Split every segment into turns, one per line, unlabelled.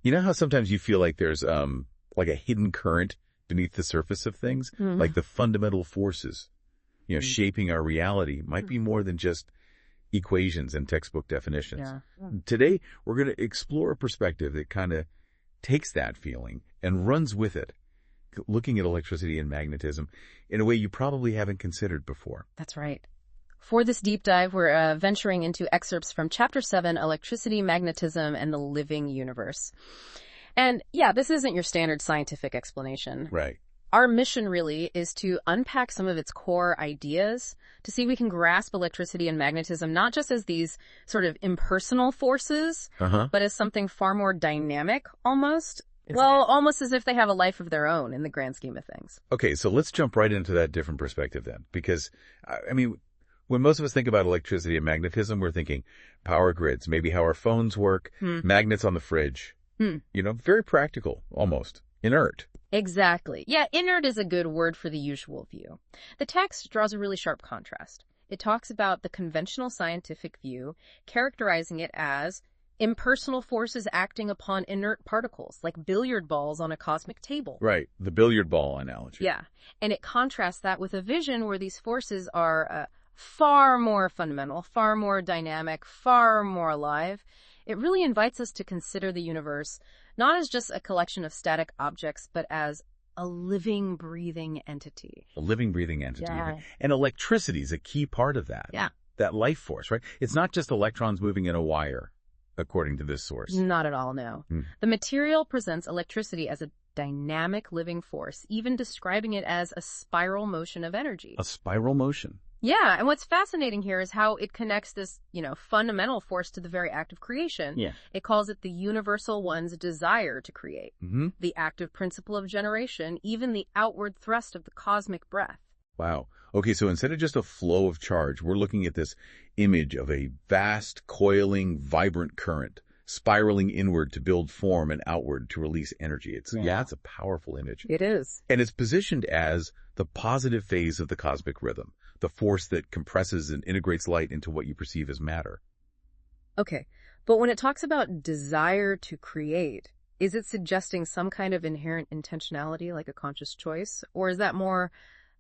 You know how sometimes you feel like there's like a hidden current beneath the surface of things? Like the fundamental forces, shaping our reality might be more than just equations and textbook definitions.
Yeah.
Today, we're going to explore a perspective that kind of takes that feeling and runs with it, looking at electricity and magnetism in a way you probably haven't considered before.
That's right. For this deep dive, we're venturing into excerpts from Chapter 7, Electricity, Magnetism, and the Living Universe. And yeah, this isn't your standard scientific explanation.
Right.
Our mission really is to unpack some of its core ideas to see if we can grasp electricity and magnetism not just as these sort of impersonal forces, but as something far more dynamic almost. Well, almost as if they have a life of their own in the grand scheme of things.
Okay, so let's jump right into that different perspective then. Because, I mean, when most of us think about electricity and magnetism, we're thinking power grids, maybe how our phones work, magnets on the fridge. Very practical, almost. Inert.
Exactly. Yeah, inert is a good word for the usual view. The text draws a really sharp contrast. It talks about the conventional scientific view, characterizing it as impersonal forces acting upon inert particles, like billiard balls on a cosmic table.
Right, the billiard ball analogy.
Yeah, and it contrasts that with a vision where these forces are far more fundamental, far more dynamic, far more alive. It really invites us to consider the universe not as just a collection of static objects, but as a living, breathing entity.
A living, breathing entity.
Yeah.
And electricity is a key part of that.
Yeah.
That life force, right? It's not just electrons moving in a wire, according to this source.
Not at all, no. The material presents electricity as a dynamic living force, even describing it as a spiral motion of energy.
A spiral motion.
Yeah, and what's fascinating here is how it connects this, fundamental force to the very act of creation.
Yeah.
It calls it the universal one's desire to create, the active principle of generation, even the outward thrust of the cosmic breath.
Wow. Okay, so instead of just a flow of charge, we're looking at this image of a vast, coiling, vibrant current, spiraling inward to build form and outward to release energy. It's a powerful image.
It is.
And it's positioned as the positive phase of the cosmic rhythm, the force that compresses and integrates light into what you perceive as matter.
Okay, but when it talks about desire to create, is it suggesting some kind of inherent intentionality, like a conscious choice? Or is that more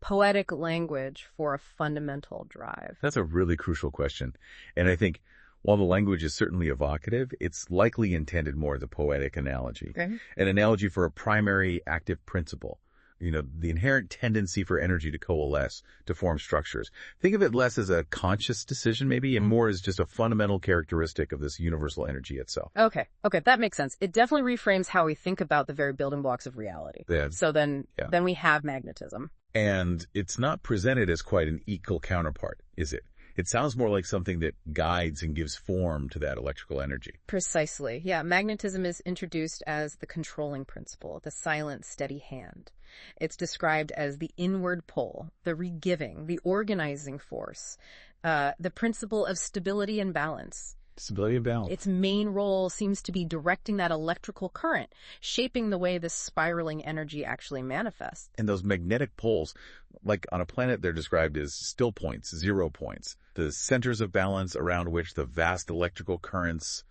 poetic language for a fundamental drive?
That's a really crucial question. And I think while the language is certainly evocative, it's likely intended more as a poetic analogy.
Okay.
An analogy for a primary active principle. The inherent tendency for energy to coalesce, to form structures. Think of it less as a conscious decision, maybe, and more as just a fundamental characteristic of this universal energy itself.
Okay, that makes sense. It definitely reframes how we think about the very building blocks of reality.
Yeah.
So then we have magnetism.
And it's not presented as quite an equal counterpart, is it? It sounds more like something that guides and gives form to that electrical energy.
Precisely. Yeah, magnetism is introduced as the controlling principle, the silent, steady hand. It's described as the inward pull, the regiving, the organizing force, the principle of stability and balance.
Stability and balance.
Its main role seems to be directing that electrical current, shaping the way this spiraling energy actually manifests.
And those magnetic poles, like on a planet, they're described as still points, 0 points, the centers of balance around which the vast electrical currents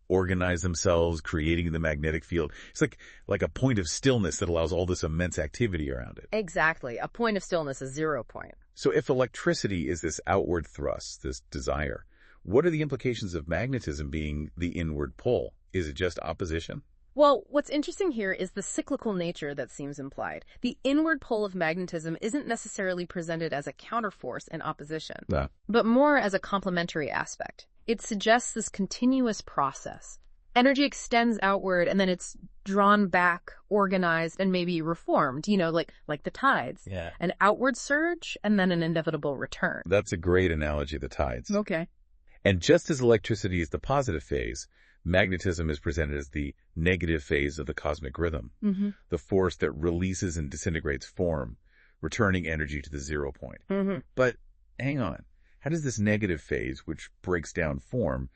organize themselves, creating the magnetic field. It's like a point of stillness that allows all this immense activity around it.
Exactly. A point of stillness, a 0 point.
So if electricity is this outward thrust, this desire, what are the implications of magnetism being the inward pull? Is it just opposition?
Well, what's interesting here is the cyclical nature that seems implied. The inward pull of magnetism isn't necessarily presented as a counterforce in opposition, but more as a complementary aspect. It suggests this continuous process. Energy extends outward and then it's drawn back, organized, and maybe reformed, like the tides.
Yeah.
An outward surge and then an inevitable return.
That's a great analogy, the tides.
Okay.
And just as electricity is the positive phase, magnetism is presented as the negative phase of the cosmic rhythm, the force that releases and disintegrates form, returning energy to the 0 point. But hang on, how does this negative phase, which breaks down form,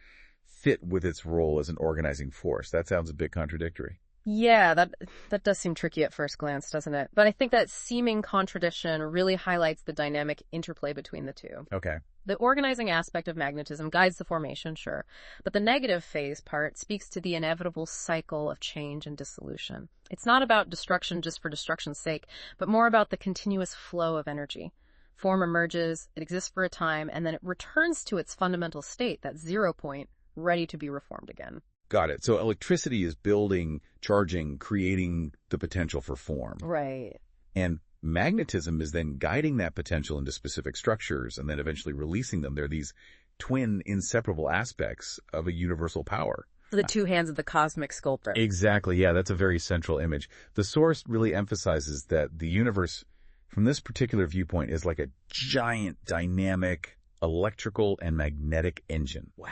fit with its role as an organizing force? That sounds a bit contradictory.
Yeah, that does seem tricky at first glance, doesn't it? But I think that seeming contradiction really highlights the dynamic interplay between the two.
Okay.
The organizing aspect of magnetism guides the formation, sure, but the negative phase part speaks to the inevitable cycle of change and dissolution. It's not about destruction just for destruction's sake, but more about the continuous flow of energy. Form emerges, it exists for a time, and then it returns to its fundamental state, that 0 point, ready to be reformed again.
Got it. So electricity is building, charging, creating the potential for form.
Right.
And magnetism is then guiding that potential into specific structures and then eventually releasing them. They're these twin, inseparable aspects of a universal power.
The two hands of the cosmic sculptor.
Exactly. Yeah, that's a very central image. The source really emphasizes that the universe, from this particular viewpoint, is like a giant, dynamic, electrical and magnetic engine.
Wow.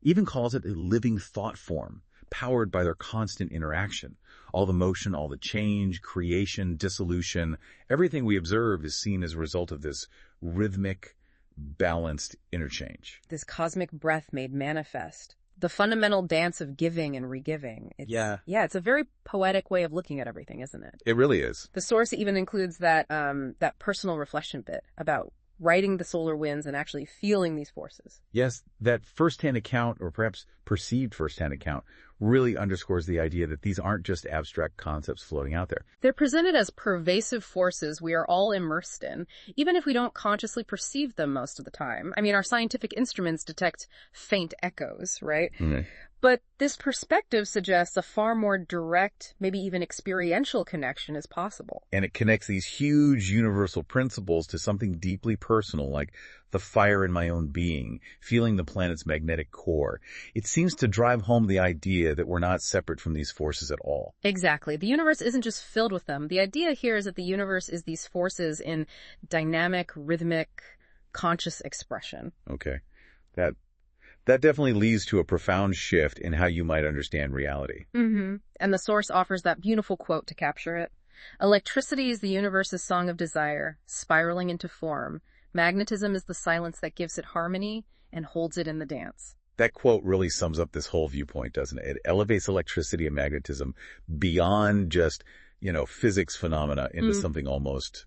Even calls it a living thought form, powered by their constant interaction. All the motion, all the change, creation, dissolution, everything we observe is seen as a result of this rhythmic, balanced interchange.
This cosmic breath made manifest. The fundamental dance of giving and regiving. Yeah, it's a very poetic way of looking at everything, isn't it?
It really is.
The source even includes that personal reflection bit about riding the solar winds and actually feeling these forces.
Yes, that first-hand account, or perhaps perceived first-hand account, really underscores the idea that these aren't just abstract concepts floating out there.
They're presented as pervasive forces we are all immersed in, even if we don't consciously perceive them most of the time. I mean, our scientific instruments detect faint echoes, right? Mm-hmm. But this perspective suggests a far more direct, maybe even experiential connection is possible.
And it connects these huge universal principles to something deeply personal, like the fire in my own being, feeling the planet's magnetic core. It seems to drive home the idea that we're not separate from these forces at all.
Exactly. The universe isn't just filled with them. The idea here is that the universe is these forces in dynamic, rhythmic, conscious expression.
Okay. That definitely leads to a profound shift in how you might understand reality.
Mm-hmm. And the source offers that beautiful quote to capture it. Electricity is the universe's song of desire, spiraling into form. Magnetism is the silence that gives it harmony and holds it in the dance.
That quote really sums up this whole viewpoint, doesn't it? It elevates electricity and magnetism beyond just, physics phenomena into something almost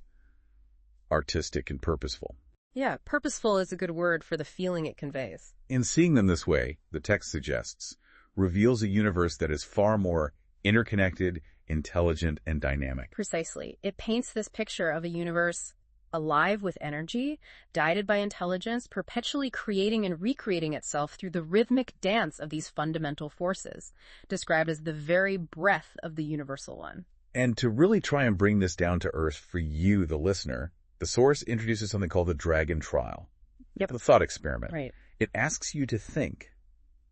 artistic and purposeful.
Yeah, purposeful is a good word for the feeling it conveys.
In seeing them this way, the text suggests, reveals a universe that is far more interconnected, intelligent, and dynamic.
Precisely. It paints this picture of a universe alive with energy, guided by intelligence, perpetually creating and recreating itself through the rhythmic dance of these fundamental forces, described as the very breath of the universal one.
And to really try and bring this down to earth for you, the listener, the source introduces something called the Dragon Trial.
Yep.
The thought experiment.
Right.
It asks you to think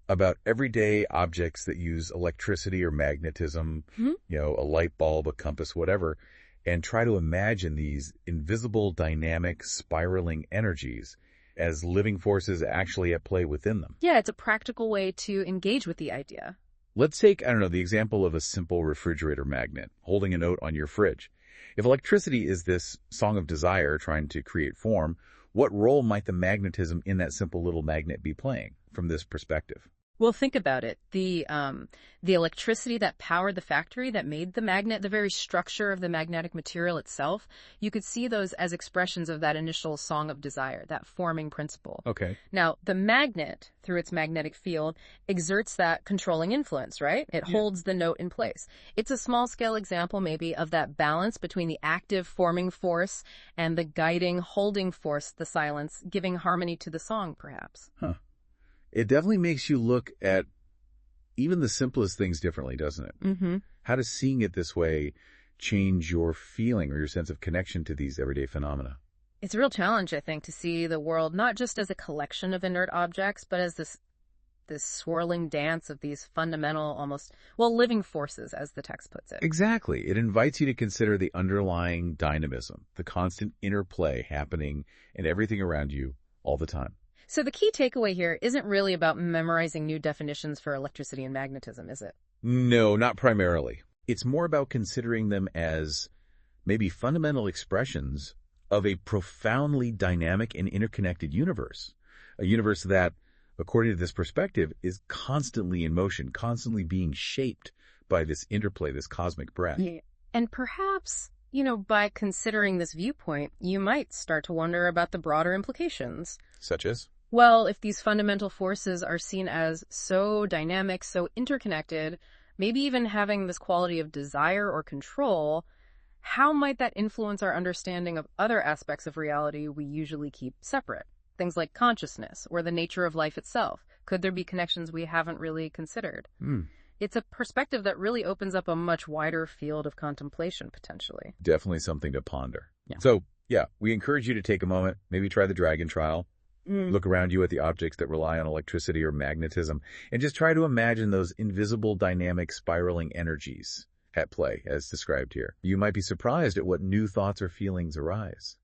about everyday objects that use electricity or magnetism, a light bulb, a compass, whatever, and try to imagine these invisible, dynamic, spiraling energies as living forces actually at play within them.
Yeah, it's a practical way to engage with the idea.
Let's take, the example of a simple refrigerator magnet holding a note on your fridge. If electricity is this song of desire trying to create form, what role might the magnetism in that simple little magnet be playing from this perspective?
Well, think about it. The electricity that powered the factory that made the magnet, the very structure of the magnetic material itself, you could see those as expressions of that initial song of desire, that forming principle.
Okay.
Now, the magnet, through its magnetic field, exerts that controlling influence, right? It holds the note in place. It's a small-scale example, maybe, of that balance between the active forming force and the guiding, holding force, the silence, giving harmony to the song, perhaps.
Huh. It definitely makes you look at even the simplest things differently, doesn't it?
Mm-hmm.
How does seeing it this way change your feeling or your sense of connection to these everyday phenomena?
It's a real challenge, I think, to see the world not just as a collection of inert objects, but as this swirling dance of these fundamental, living forces, as the text puts it.
Exactly. It invites you to consider the underlying dynamism, the constant interplay happening in everything around you all the time.
So the key takeaway here isn't really about memorizing new definitions for electricity and magnetism, is it?
No, not primarily. It's more about considering them as maybe fundamental expressions of a profoundly dynamic and interconnected universe. A universe that, according to this perspective, is constantly in motion, constantly being shaped by this interplay, this cosmic breath.
Yeah. And perhaps By considering this viewpoint, you might start to wonder about the broader implications.
Such as?
Well, if these fundamental forces are seen as so dynamic, so interconnected, maybe even having this quality of desire or control, how might that influence our understanding of other aspects of reality we usually keep separate? Things like consciousness or the nature of life itself. Could there be connections we haven't really considered? It's a perspective that really opens up a much wider field of contemplation, potentially.
Definitely something to ponder.
Yeah.
So, we encourage you to take a moment, maybe try the dragon trial, look around you at the objects that rely on electricity or magnetism, and just try to imagine those invisible, dynamic, spiraling energies at play, as described here. You might be surprised at what new thoughts or feelings arise.